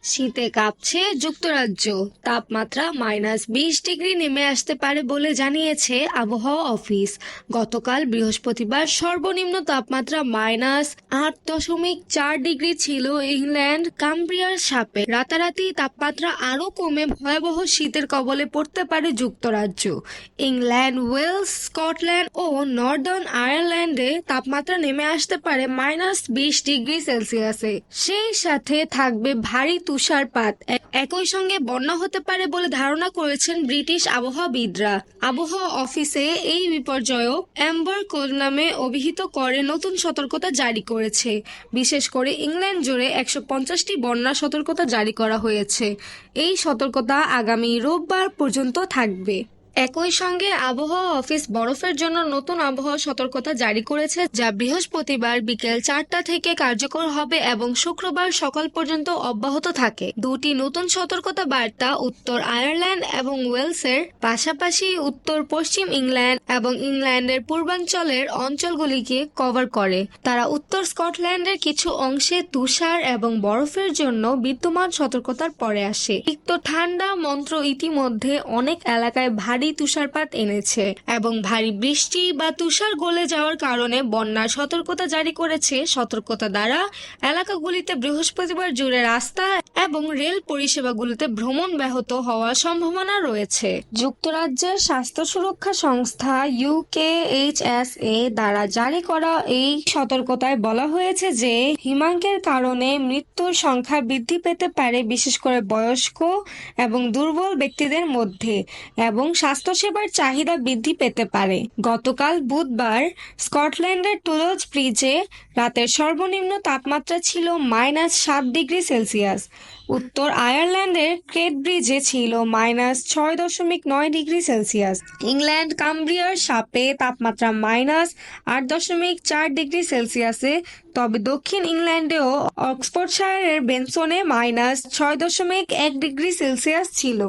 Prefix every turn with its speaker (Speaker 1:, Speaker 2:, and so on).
Speaker 1: শীতে কাঁপছে যুক্তরাজ্য, তাপমাত্রা -20 ডিগ্রি নেমে আসতে পারে বলে জানিয়েছে আবহাওয়া অফিস। গতকাল বৃহস্পতিবার সর্বনিম্ন তাপমাত্রা -8.4 ডিগ্রি ছিল ইংল্যান্ড কামব্রিয়ার সাপে। রাতারাতি তাপমাত্রা আরও কমে ভয়াবহ শীতের কবলে পড়তে পারে যুক্তরাজ্য। ইংল্যান্ড, ওয়েলস, স্কটল্যান্ড ও নর্দার্ন আয়ারল্যান্ডে তাপমাত্রা নেমে আসতে পারে -20 ডিগ্রি সেলসিয়াসে। সেই সাথে থাকবে ভারী তুষারপাত। একই সঙ্গে বন্যা হতে পারে বলে ধারণা করেছেন ব্রিটিশ আবহাওয়াবিদরা। আবহাওয়া অফিসে এই বিপর্যয়ও অ্যাম্বার কোড নামে অভিহিত করে নতুন সতর্কতা জারি করেছে। বিশেষ করে ইংল্যান্ড জুড়ে 150টি বন্যা সতর্কতা জারি করা হয়েছে। এই সতর্কতা আগামী রোববার পর্যন্ত থাকবে। একই সঙ্গে আবহাওয়া অফিস বরফের জন্য নতুন আবহাওয়া সতর্কতা জারি করেছে, যা বৃহস্পতিবার বিকেল 4টা থেকে কার্যকর হবে এবং শুক্রবার সকাল পর্যন্ত অব্যাহত থাকে। দুটি নতুন সতর্কতা বার্তা উত্তর আয়ারল্যান্ড এবং ওয়েলসের পাশাপাশি উত্তর পশ্চিম ইংল্যান্ড এবং ইংল্যান্ডের পূর্বাঞ্চলের অঞ্চলগুলিকে কভার করে। তারা উত্তর স্কটল্যান্ডের কিছু অংশে তুষার এবং বরফের জন্য বিদ্যমান সতর্কতার পরে আসে। তিক্ত ঠান্ডা মন্ত্র ইতিমধ্যে অনেক এলাকায় ভারী তুষারপাত এনেছে এবং ভারী বৃষ্টি বা তুষার গলে যাওয়ার কারণে বন্যার সতর্কতা জারি করেছে। সতর্কতা দ্বারা এলাকাগুলিতে বৃহস্পতিবার জুড়ে রাস্তা এবং রেল পরিষেবাগুলিতে ভ্রমণ ব্যাহত হওয়ার সম্ভাবনা রয়েছে। যুক্তরাজ্যের স্বাস্থ্য সুরক্ষা সংস্থা ইউকেএইচএসএ দ্বারা জারি করা এই সতর্কতায় বলা হয়েছে যে হিমাঙ্কের কারণে মৃত্যুর সংখ্যা বৃদ্ধি পেতে পারে, বিশেষ করে বয়স্ক এবং দুর্বল ব্যক্তিদের মধ্যে, এবং স্বাস্থ্যসেবার চাহিদা বৃদ্ধি পেতে পারে। গতকাল বুধবার স্কটল্যান্ডের টুলজ ব্রিজে রাতের সর্বনিম্ন তাপমাত্রা ছিল -7 ডিগ্রি সেলসিয়াস। উত্তর আয়ারল্যান্ডের ক্রেট ব্রিজে ছিল -6.9 ডিগ্রি সেলসিয়াস। ইংল্যান্ড কামব্রিয়ার সাপে তাপমাত্রা -8.4 ডিগ্রি সেলসিয়াসে, তবে দক্ষিণ ইংল্যান্ডেও অক্সফোর্ডশায়ারের বেনসনে -6.1 ডিগ্রি সেলসিয়াস ছিল।